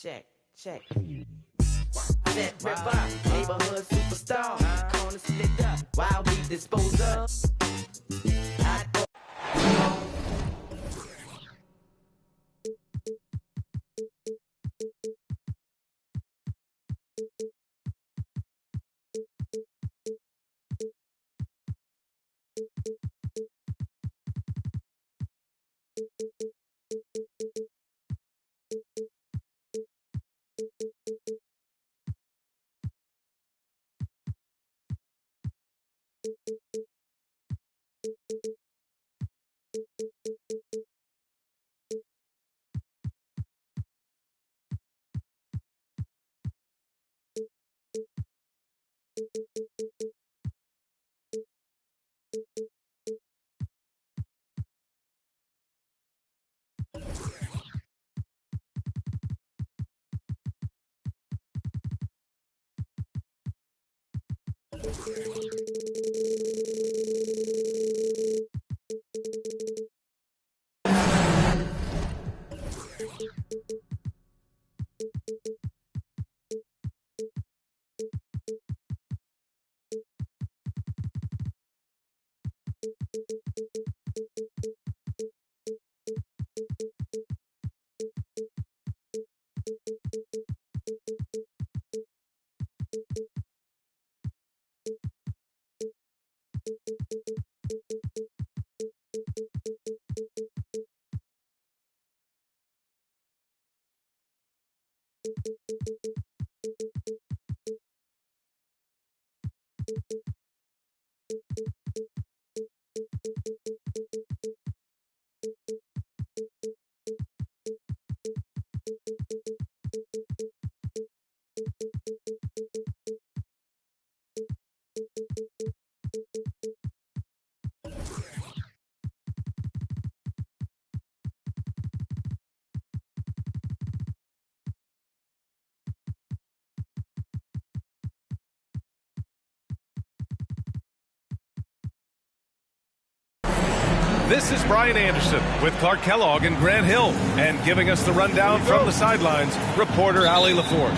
Check. Set ripper, neighborhood superstar. Corner split up, while we dispose of. This is Brian Anderson with Clark Kellogg and Grant Hill, and giving us the rundown from the sidelines, reporter Allie LaForce.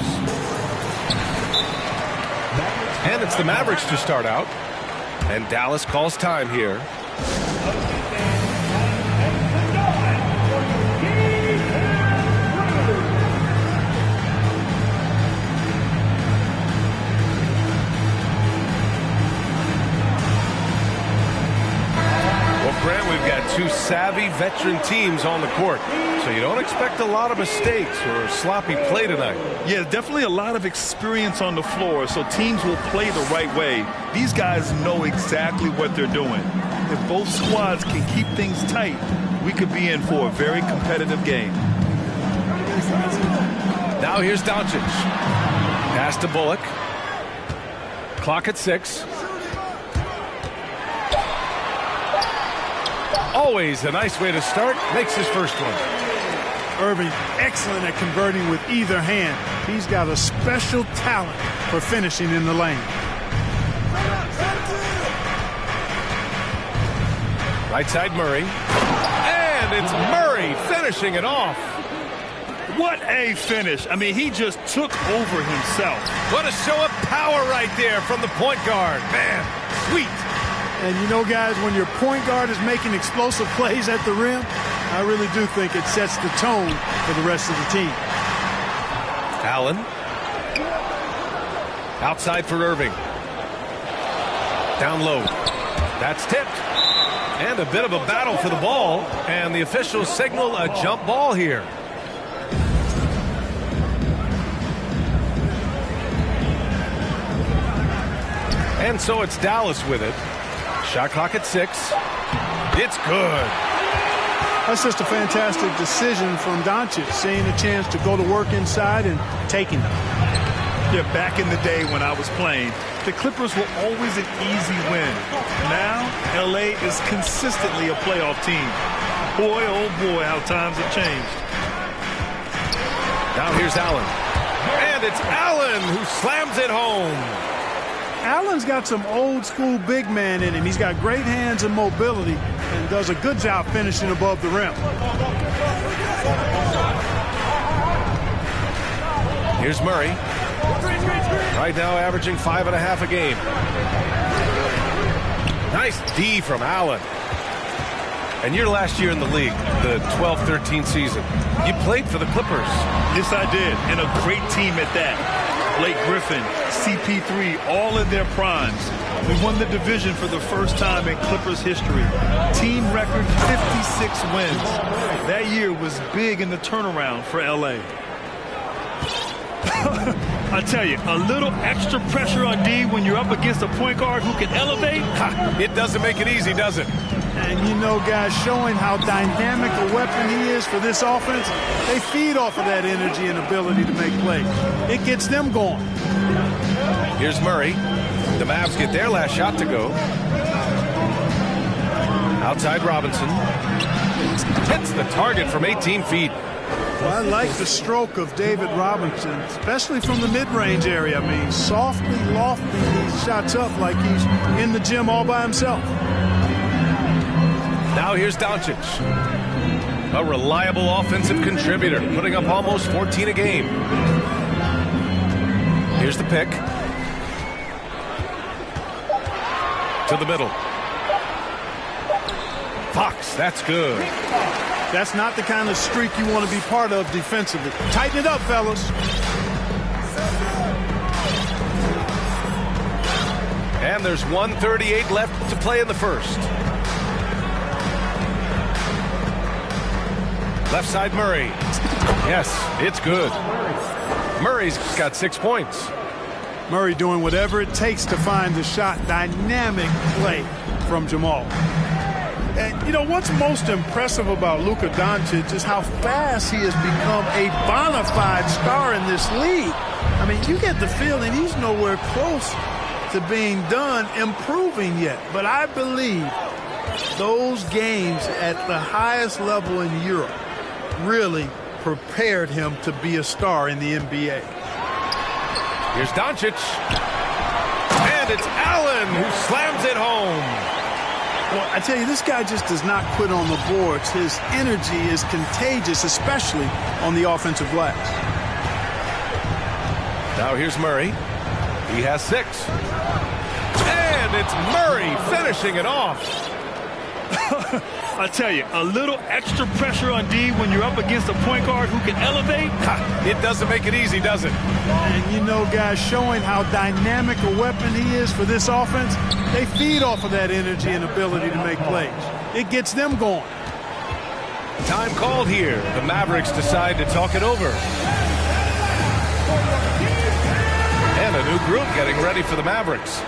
And it's the Mavericks to start out, and Dallas calls time here. Grant, we've got two savvy veteran teams on the court, so you don't expect a lot of mistakes or sloppy play tonight. Yeah, definitely a lot of experience on the floor, so teams will play the right way. These guys know exactly what they're doing. If both squads can keep things tight, we could be in for a very competitive game. Now here's Doncic. Pass to Bullock. Clock at 6. Always a nice way to start. Makes his first one. Irving, excellent at converting with either hand. He's got a special talent for finishing in the lane. Right side Murray. And it's Murray finishing it off. What a finish. I mean, he just took over himself. What a show of power right there from the point guard. Man, sweet. And you know, guys, when your point guard is making explosive plays at the rim, I really do think it sets the tone for the rest of the team. Allen. Outside for Irving. Down low. That's tipped. And a bit of a battle for the ball. And the officials signal a jump ball here. And so it's Dallas with it. Shot clock at 6. It's good. That's just a fantastic decision from Doncic, seeing a chance to go to work inside and taking them. Yeah, back in the day when I was playing, the Clippers were always an easy win. Now, L.A. is consistently a playoff team. Boy, oh boy, how times have changed. Now here's Allen. And it's Allen who slams it home. Allen's got some old-school big man in him. He's got great hands and mobility and does a good job finishing above the rim. Here's Murray. Right now averaging 5.5 a game. Nice D from Allen. And your last year in the league, the 12-13 season, you played for the Clippers. Yes, I did, and a great team at that. Blake Griffin, CP3, all in their primes. We won the division for the first time in Clippers history. Team record 56 wins. That year was big in the turnaround for LA. I tell you, a little extra pressure on D when you're up against a point guard who can elevate. It doesn't make it easy, does it? And you know, guys, showing how dynamic a weapon he is for this offense, they feed off of that energy and ability to make plays. It gets them going. Here's Murray. The Mavs get their last shot to go. Outside Robinson. Hits the target from 18 feet. Well, I like the stroke of David Robinson, especially from the mid-range area. I mean, softly lofting these shots up like he's in the gym all by himself. Now here's Doncic. A reliable offensive contributor, putting up almost 14 a game. Here's the pick. To the middle. Fox, that's good. That's not the kind of streak you want to be part of defensively. Tighten it up, fellas. And there's 1:38 left to play in the first. Left side Murray. Yes, it's good. Murray's got 6 points. Murray doing whatever it takes to find the shot. Dynamic play from Jamal. And, you know, what's most impressive about Luka Doncic is how fast he has become a bona fide star in this league. I mean, you get the feeling he's nowhere close to being done improving yet. But I believe those games at the highest level in Europe really prepared him to be a star in the NBA. Here's Doncic. And it's Allen who slams it home. Well, I tell you, this guy just does not quit on the boards. His energy is contagious, especially on the offensive glass. Now here's Murray. He has 6. And it's Murray finishing it off. I tell you, a little extra pressure on D when you're up against a point guard who can elevate. It doesn't make it easy, does it? And you know, guys, showing how dynamic a weapon he is for this offense, they feed off of that energy and ability to make plays. It gets them going. Time called here. The Mavericks decide to talk it over. And a new group getting ready for the Mavericks.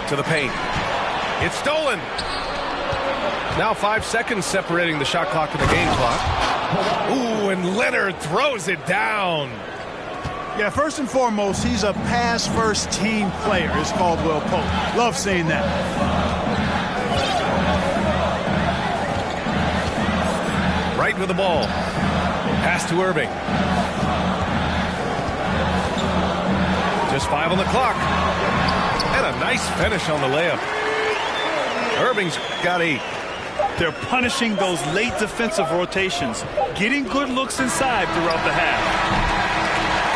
To the paint. It's stolen. Now 5 seconds separating the shot clock and the game clock. Ooh, and Leonard throws it down. Yeah, first and foremost, he's a pass-first team player, is Caldwell Pope. Love seeing that. Right with the ball. Pass to Irving. Just 5 on the clock. And a nice finish on the layup. Irving's got 8. They're punishing those late defensive rotations, getting good looks inside throughout the half.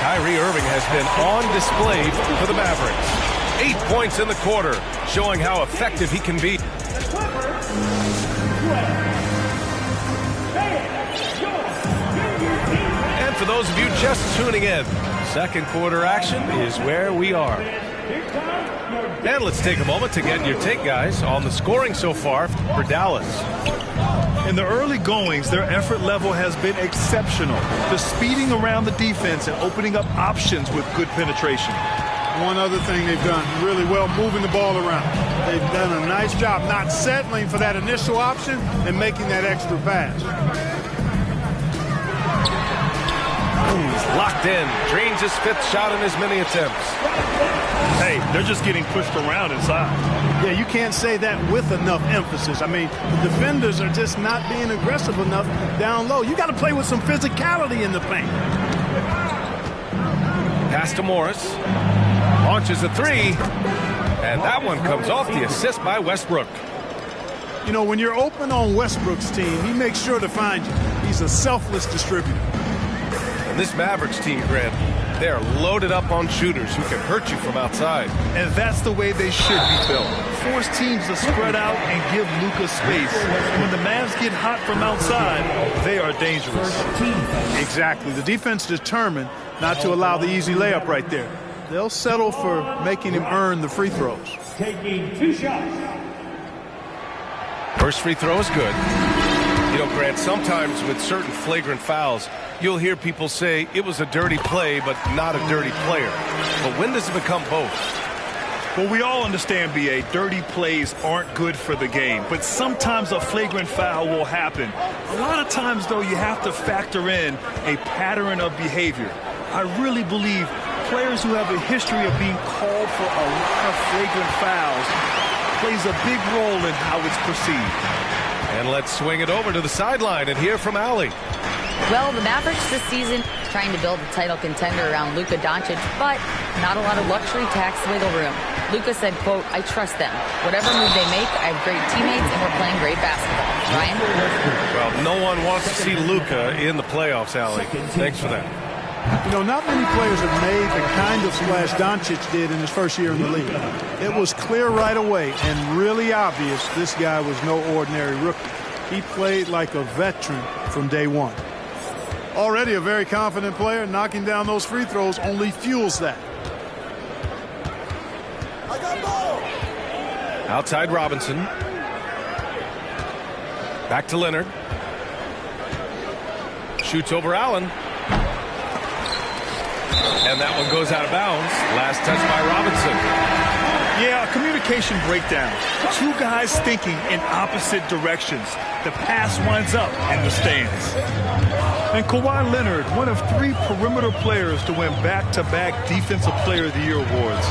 Kyrie Irving has been on display for the Mavericks. 8 points in the quarter, showing how effective he can be. And for those of you just tuning in, second quarter action is where we are. And let's take a moment to get your take, guys, on the scoring so far for Dallas. In the early goings, their effort level has been exceptional. The speeding around the defense and opening up options with good penetration. One other thing they've done really well, moving the ball around. They've done a nice job not settling for that initial option and making that extra pass. He's locked in. Drains his 5th shot in as many attempts. Hey, they're just getting pushed around inside. Yeah, you can't say that with enough emphasis. I mean, the defenders are just not being aggressive enough down low. You got to play with some physicality in the paint. Pass to Morris. Launches a 3. And that one comes off the assist by Westbrook. You know, when you're open on Westbrook's team, he makes sure to find you. He's a selfless distributor. And this Mavericks team, Grant, they are loaded up on shooters who can hurt you from outside. And that's the way they should be built. Force teams to spread out and give Luka space. When the Mavs get hot from outside, they are dangerous. Exactly. The defense determined not to allow the easy layup right there. They'll settle for making him earn the free throws. Taking 2 shots. First free throw is good. You know, Grant, sometimes with certain flagrant fouls, you'll hear people say it was a dirty play, but not a dirty player. But when does it become both? Well, we all understand, B.A., dirty plays aren't good for the game, but sometimes a flagrant foul will happen. A lot of times, though, you have to factor in a pattern of behavior. I really believe players who have a history of being called for a lot of flagrant fouls plays a big role in how it's perceived. And let's swing it over to the sideline and hear from Allie. Well, the Mavericks this season trying to build a title contender around Luka Doncic, but not a lot of luxury tax wiggle room. Luka said, quote, "I trust them. Whatever move they make, I have great teammates and we're playing great basketball." Ryan? Well, no one wants to see Luka in the playoffs, Allie. Thanks for that. You know, not many players have made the kind of splash Doncic did in his first year in the league. It was clear right away and really obvious this guy was no ordinary rookie. He played like a veteran from day one. Already a very confident player, knocking down those free throws only fuels that. Outside Robinson. Back to Leonard. Shoots over Allen. And that one goes out of bounds. Last touch by Robinson. Yeah, a communication breakdown. Two guys thinking in opposite directions. The pass winds up in the stands. And Kawhi Leonard, one of 3 perimeter players to win back-to-back Defensive Player of the Year awards.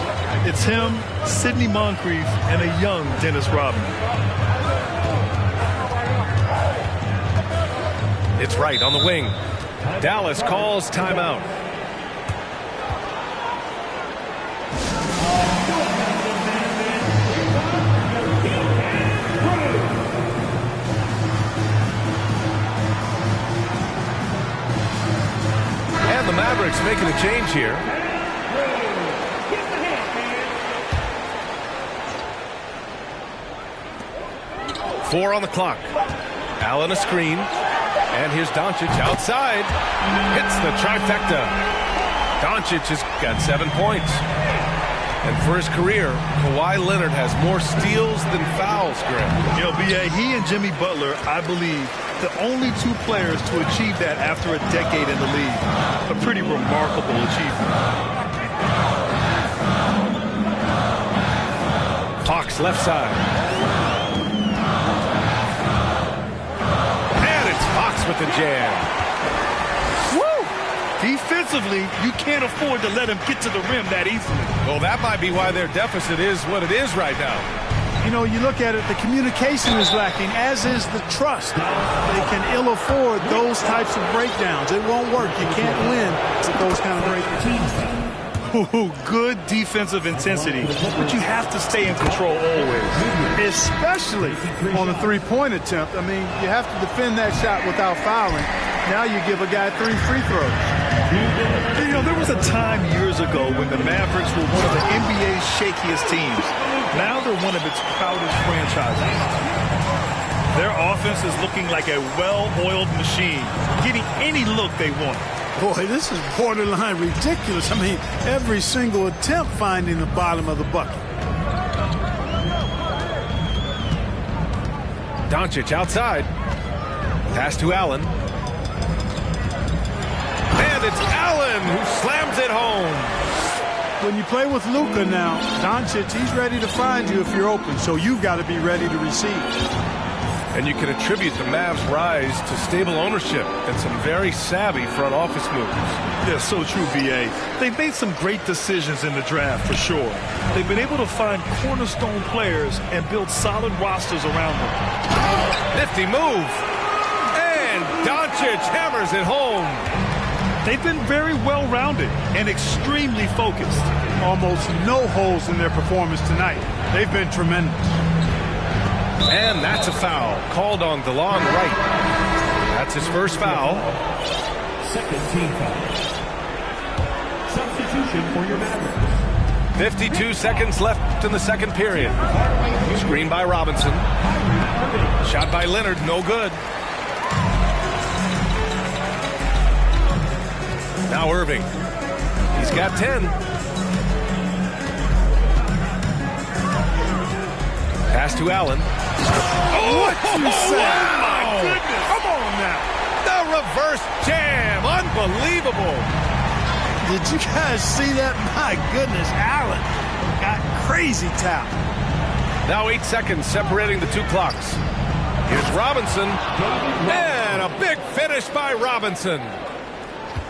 It's him, Sidney Moncrief, and a young Dennis Rodman. It's right on the wing. Dallas calls timeout. And the Mavericks making a change here. Four on the clock. Allen a screen. And here's Doncic outside. Hits the trifecta. Doncic has got 7 points. And for his career, Kawhi Leonard has more steals than fouls, Graham. You know, B.A., he and Jimmy Butler, I believe, the only 2 players to achieve that after a decade in the league. A pretty remarkable achievement. Hawks left side. And it's Fox with the jam. Woo! Defensively, you can't afford to let him get to the rim that easily. Well, that might be why their deficit is what it is right now. You know, you look at it, the communication is lacking, as is the trust. They can ill afford those types of breakdowns. It won't work. You can't win with those kind of breakdowns. Ooh, good defensive intensity, but you have to stay in control always. Especially on a three-point attempt. I mean, you have to defend that shot without fouling. Now you give a guy 3 free throws. You know, there was a time years ago when the Mavericks were one of the NBA's shakiest teams. Now they're one of its proudest franchises. Their offense is looking like a well-oiled machine, getting any look they want. Boy, this is borderline ridiculous. I mean, every single attempt finding the bottom of the bucket. Doncic outside. Pass to Allen. And it's Allen who slams it home. When you play with Luka now, Doncic, he's ready to find you if you're open, so you've got to be ready to receive. And you can attribute the Mavs' rise to stable ownership and some very savvy front office moves. Yeah, so true, B.A. They've made some great decisions in the draft, for sure. They've been able to find cornerstone players and build solid rosters around them. Nifty move. And Doncic hammers it home. They've been very well-rounded and extremely focused. Almost no holes in their performance tonight. They've been tremendous. And that's a foul called on DeLon Wright. That's his first foul. Second team foul. Substitution for your Mavericks. 52 seconds left in the second period. Screen by Robinson. Shot by Leonard, no good. Now Irving. He's got 10. Pass to Allen. What you say? Wow. My goodness. Come on now. The reverse jam. Unbelievable. Did you guys see that? My goodness, Allen got crazy talent. Now 8 seconds separating the two clocks. Here's Robinson. And a big finish by Robinson.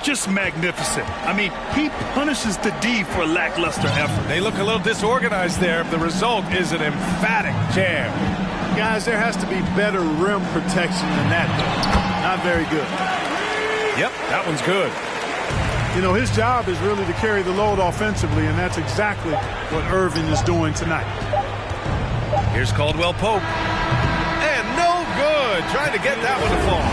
Just magnificent. I mean, he punishes the D for lackluster effort. They look a little disorganized there. The result is an emphatic jam. Guys, there has to be better rim protection than that, though. Not very good. Yep, that one's good. You know, his job is really to carry the load offensively, and that's exactly what Irving is doing tonight. Here's Caldwell Pope. And no good. Trying to get that one to fall.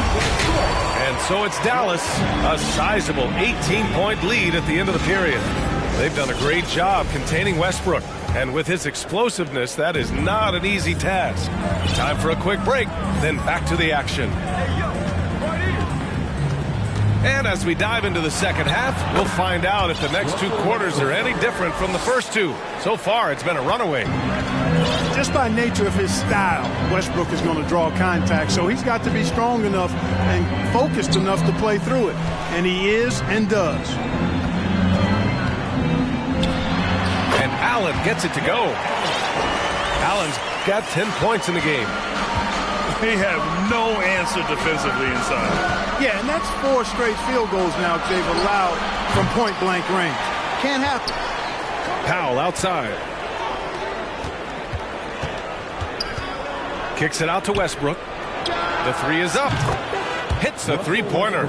And so it's Dallas, a sizable 18-point lead at the end of the period. They've done a great job containing Westbrook. And with his explosiveness, that is not an easy task. Time for a quick break, then back to the action. And as we dive into the second half, we'll find out if the next two quarters are any different from the first two. So far, it's been a runaway. Just by nature of his style, Westbrook is going to draw contact, so he's got to be strong enough and focused enough to play through it. And he is and does. And Allen gets it to go. Allen's got 10 points in the game. They have no answer defensively inside. Yeah, and that's 4 straight field goals now they've allowed from point-blank range. Can't happen. Powell outside. Kicks it out to Westbrook. The three is up. Hits the three-pointer.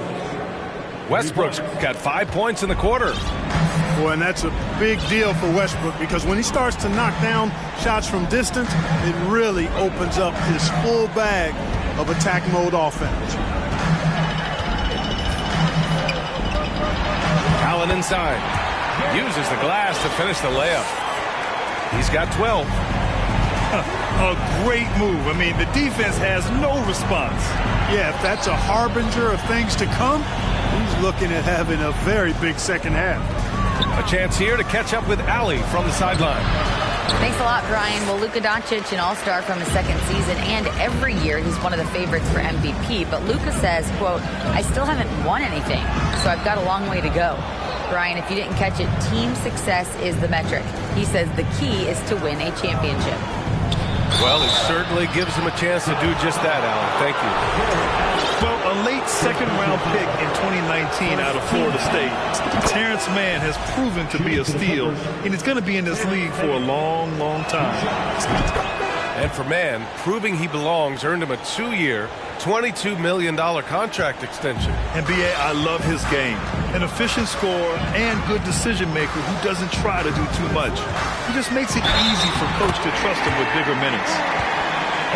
Westbrook's got 5 points in the quarter. Boy, and that's a big deal for Westbrook because when he starts to knock down shots from distance, it really opens up his full bag of attack mode offense. Allen inside. Uses the glass to finish the layup. He's got 12. A great move. I mean, the defense has no response. Yeah, if that's a harbinger of things to come, he's looking at having a very big second half. A chance here to catch up with Allie from the sideline. Thanks a lot, Brian. Well, Luka Doncic, an all-star from his second season, and every year he's one of the favorites for MVP. But Luka says, quote, I still haven't won anything, so I've got a long way to go. Brian, if you didn't catch it, team success is the metric. He says the key is to win a championship. Well, it certainly gives him a chance to do just that, Allen. Thank you. Well, a late second-round pick in 2019 out of Florida State, Terrence Mann has proven to be a steal, and he's going to be in this league for a long, long time. And for Mann, proving he belongs earned him a 2-year, $22 million contract extension. And B.A., I love his game. An efficient scorer and good decision-maker who doesn't try to do too much. He just makes it easy for coach to trust him with bigger minutes.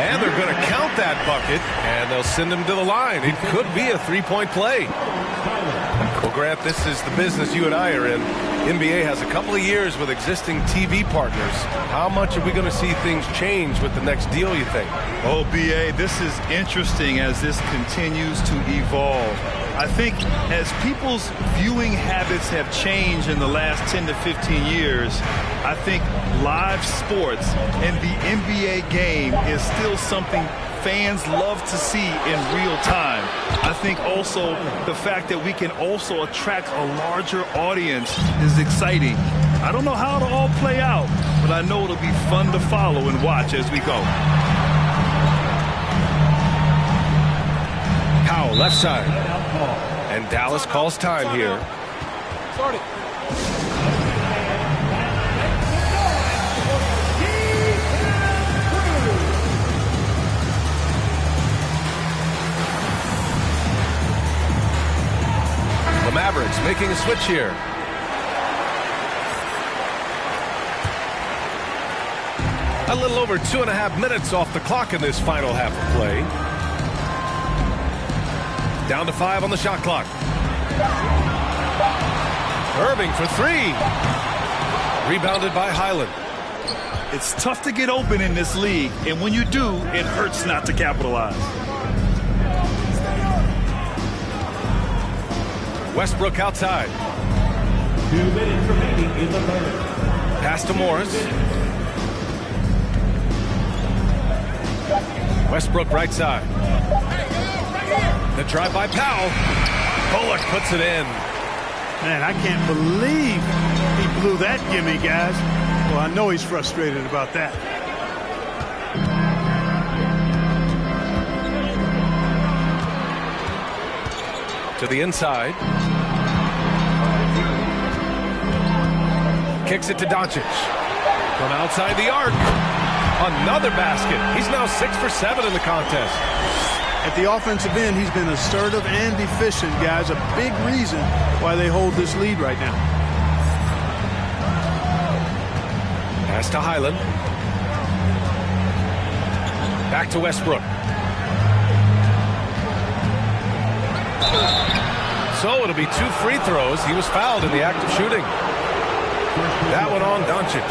And they're going to count that bucket, and they'll send him to the line. It could be a three-point play. Well, Grant, this is the business you and I are in. NBA has a couple of years with existing TV partners. How much are we going to see things change with the next deal, you think? Oh, B.A., this is interesting as this continues to evolve. I think as people's viewing habits have changed in the last 10 to 15 years, I think live sports and the NBA game is still something fans love to see in real time. I think also the fact that we can also attract a larger audience is exciting. I don't know how it'll all play out, but I know it'll be fun to follow and watch as we go. Powell, left side. And Dallas calls time here. Start it. The Mavericks making a switch here. A little over 2.5 minutes off the clock in this final half of play. Down to 5 on the shot clock. Irving for 3. Rebounded by Highland. It's tough to get open in this league, and when you do, it hurts not to capitalize. Westbrook outside. 2 minutes remaining in the third. Pass to Morris. Westbrook right side. The drive by Powell. Bullock puts it in. Man, I can't believe he blew that gimme, guys. Well, I know he's frustrated about that. To the inside. Kicks it to Doncic. From outside the arc. Another basket. He's now 6 for 7 in the contest. At the offensive end, he's been assertive and efficient, guys. A big reason why they hold this lead right now. Pass to Highland. Back to Westbrook. So it'll be 2 free throws. He was fouled in the act of shooting. That one on Doncic.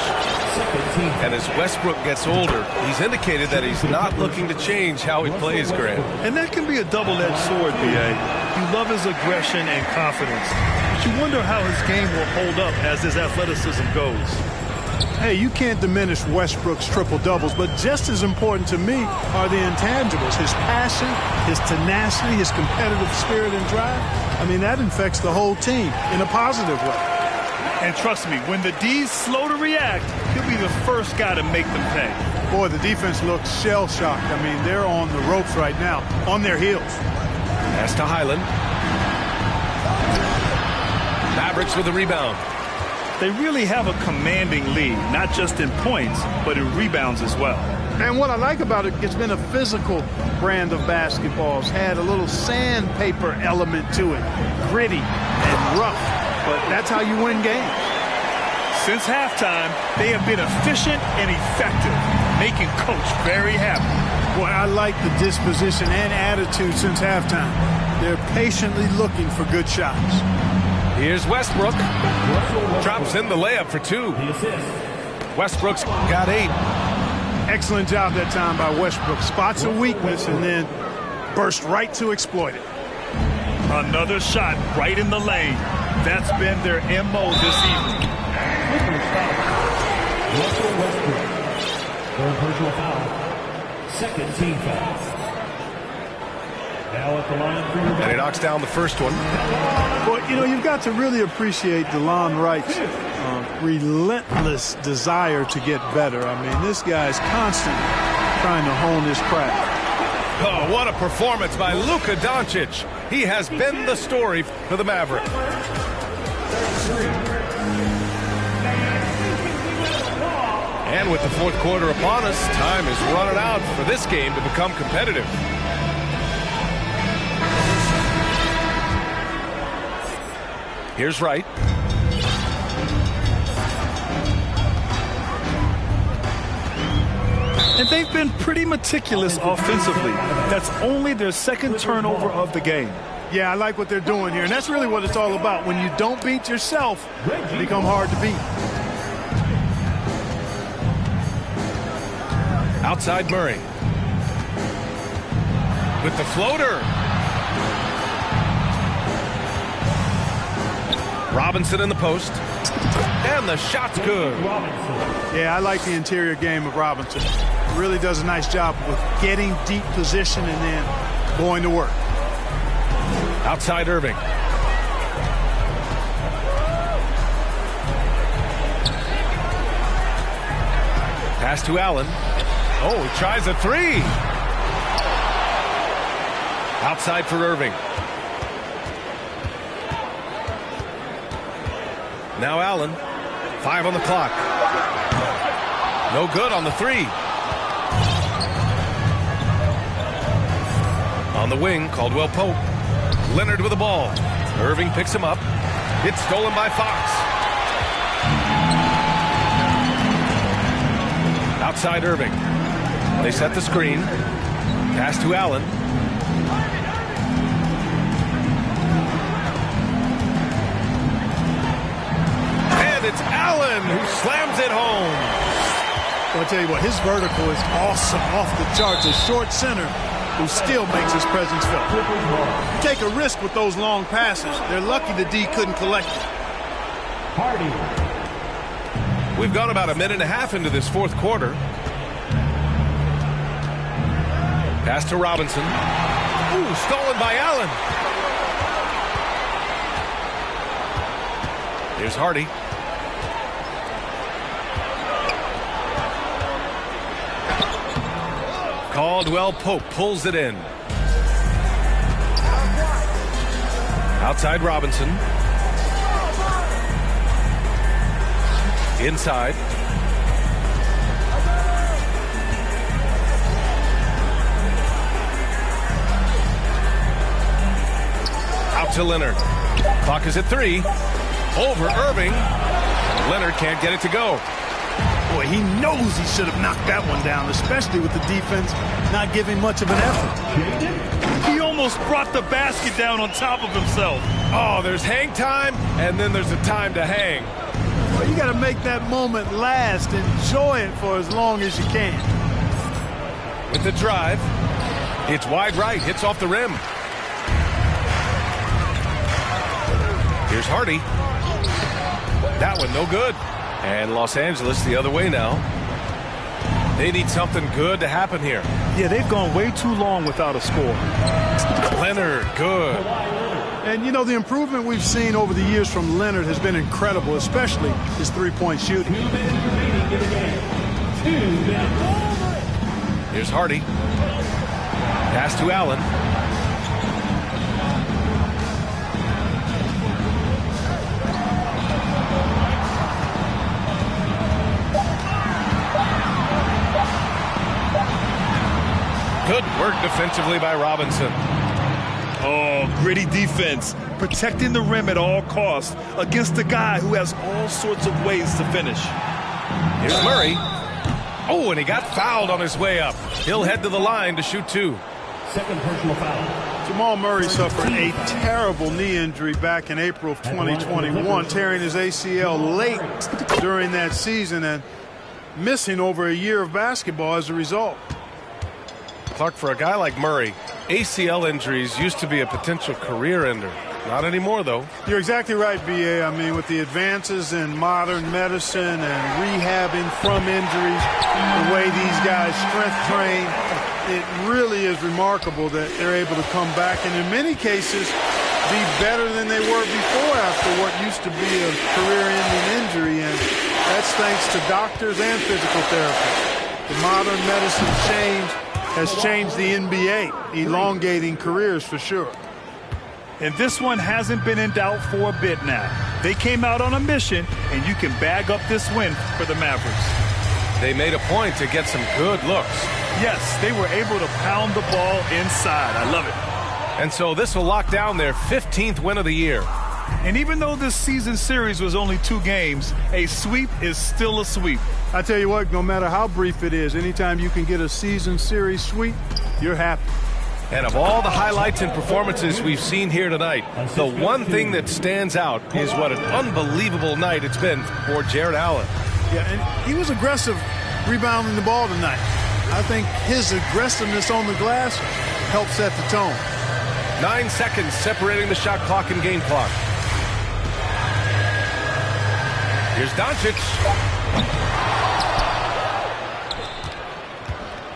And as Westbrook gets older, he's indicated that he's not looking to change how he plays, Grant. And that can be a double-edged sword, B.A. You love his aggression and confidence, but you wonder how his game will hold up as his athleticism goes. Hey, you can't diminish Westbrook's triple-doubles, but just as important to me are the intangibles. His passion, his tenacity, his competitive spirit and drive. I mean, that infects the whole team in a positive way. And trust me, when the D's slow to react, he'll be the first guy to make them pay. Boy, the defense looks shell-shocked. I mean, they're on the ropes right now, on their heels. Pass to Highland. Mavericks with a rebound. They really have a commanding lead, not just in points, but in rebounds as well. And what I like about it, it's been a physical brand of basketball. It's had a little sandpaper element to it, gritty and rough. But that's how you win games. Since halftime, they have been efficient and effective, making Coach very happy. Boy, I like the disposition and attitude since halftime. They're patiently looking for good shots. Here's Westbrook. Drops in the layup for 2. Westbrook's got 8. Excellent job that time by Westbrook. Spots a weakness and then burst right to exploit it. Another shot right in the lane. That's been their MO this evening. Russell Westbrook. Third personal foul. Second team foul. Now at the line for your... And he knocks down the first one. Well, you know, you've got to really appreciate DeLon Wright's relentless desire to get better. I mean, this guy's constantly trying to hone his craft. Oh, what a performance by Luka Doncic. He has been the story for the Mavericks. And with the fourth quarter upon us, time is running out for this game to become competitive. Here's Wright. And they've been pretty meticulous offensively. That's only their second turnover of the game. Yeah, I like what they're doing here, and that's really what it's all about. When you don't beat yourself, you become hard to beat. Outside Murray. With the floater. Robinson in the post. And the shot's good. Yeah, I like the interior game of Robinson. He really does a nice job with getting deep position and then going to work. Outside Irving. Pass to Allen. Oh, he tries a 3. Outside for Irving. Now Allen. 5 on the clock. No good on the 3. On the wing, Caldwell Pope. Leonard with the ball. Irving picks him up. It's stolen by Fox. Outside Irving. They set the screen. Pass to Allen. And it's Allen who slams it home. Well, I'll tell you what, his vertical is awesome, off the charts. A short center who still makes his presence felt. You take a risk with those long passes. They're lucky the D couldn't collect it. Hardy. We've gone about a minute and a half into this fourth quarter. Pass to Robinson. Ooh, stolen by Allen. Here's Hardy. Caldwell Pope pulls it in. Outside Robinson. Inside. Out to Leonard. Clock is at 3. Over Irving. Leonard can't get it to go. Boy, he knows he should have knocked that one down, especially with the defense not giving much of an effort. He almost brought the basket down on top of himself. Oh, there's hang time, and then there's the time to hang. Well, you got to make that moment last. Enjoy it for as long as you can. With the drive, it's wide right, hits off the rim. Here's Hardy. That one no good. And Los Angeles the other way now. They need something good to happen here. Yeah, they've gone way too long without a score. Leonard, good. And, you know, the improvement we've seen over the years from Leonard has been incredible, especially his three-point shooting. 2 minutes remaining in the game. 2 minutes. Here's Hardy. Pass to Allen. Good work defensively by Robinson. Oh, gritty defense. Protecting the rim at all costs against a guy who has all sorts of ways to finish. Here's Murray. Oh, and he got fouled on his way up. He'll head to the line to shoot 2. Second personal foul. Jamal Murray suffered a terrible knee injury back in April of 2021, tearing his ACL late during that season and missing over a year of basketball as a result. Clark, for a guy like Murray, ACL injuries used to be a potential career ender. Not anymore, though. You're exactly right, B.A. I mean, with the advances in modern medicine and rehabbing from injuries, the way these guys strength train, it really is remarkable that they're able to come back and in many cases be better than they were before after what used to be a career-ending injury, and that's thanks to doctors and physical therapists. The modern medicine has changed the NBA, elongating careers for sure. And this one hasn't been in doubt for a bit now. They came out on a mission, and you can bag up this win for the Mavericks. They made a point to get some good looks. Yes, they were able to pound the ball inside. I love it. And so this will lock down their 15th win of the year. And even though this season series was only 2 games, a sweep is still a sweep. I tell you what, no matter how brief it is, anytime you can get a season series sweep, you're happy. And of all the highlights and performances we've seen here tonight, the one thing that stands out is what an unbelievable night it's been for Jarrett Allen. Yeah, and he was aggressive rebounding the ball tonight. I think his aggressiveness on the glass helped set the tone. 9 seconds separating the shot clock and game clock. Here's Doncic.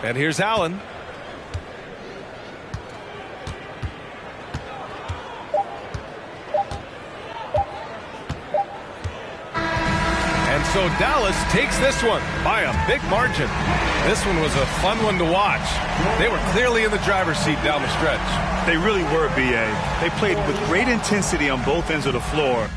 And here's Allen. And so Dallas takes this one by a big margin. This one was a fun one to watch. They were clearly in the driver's seat down the stretch. They really were, B.A. They played with great intensity on both ends of the floor.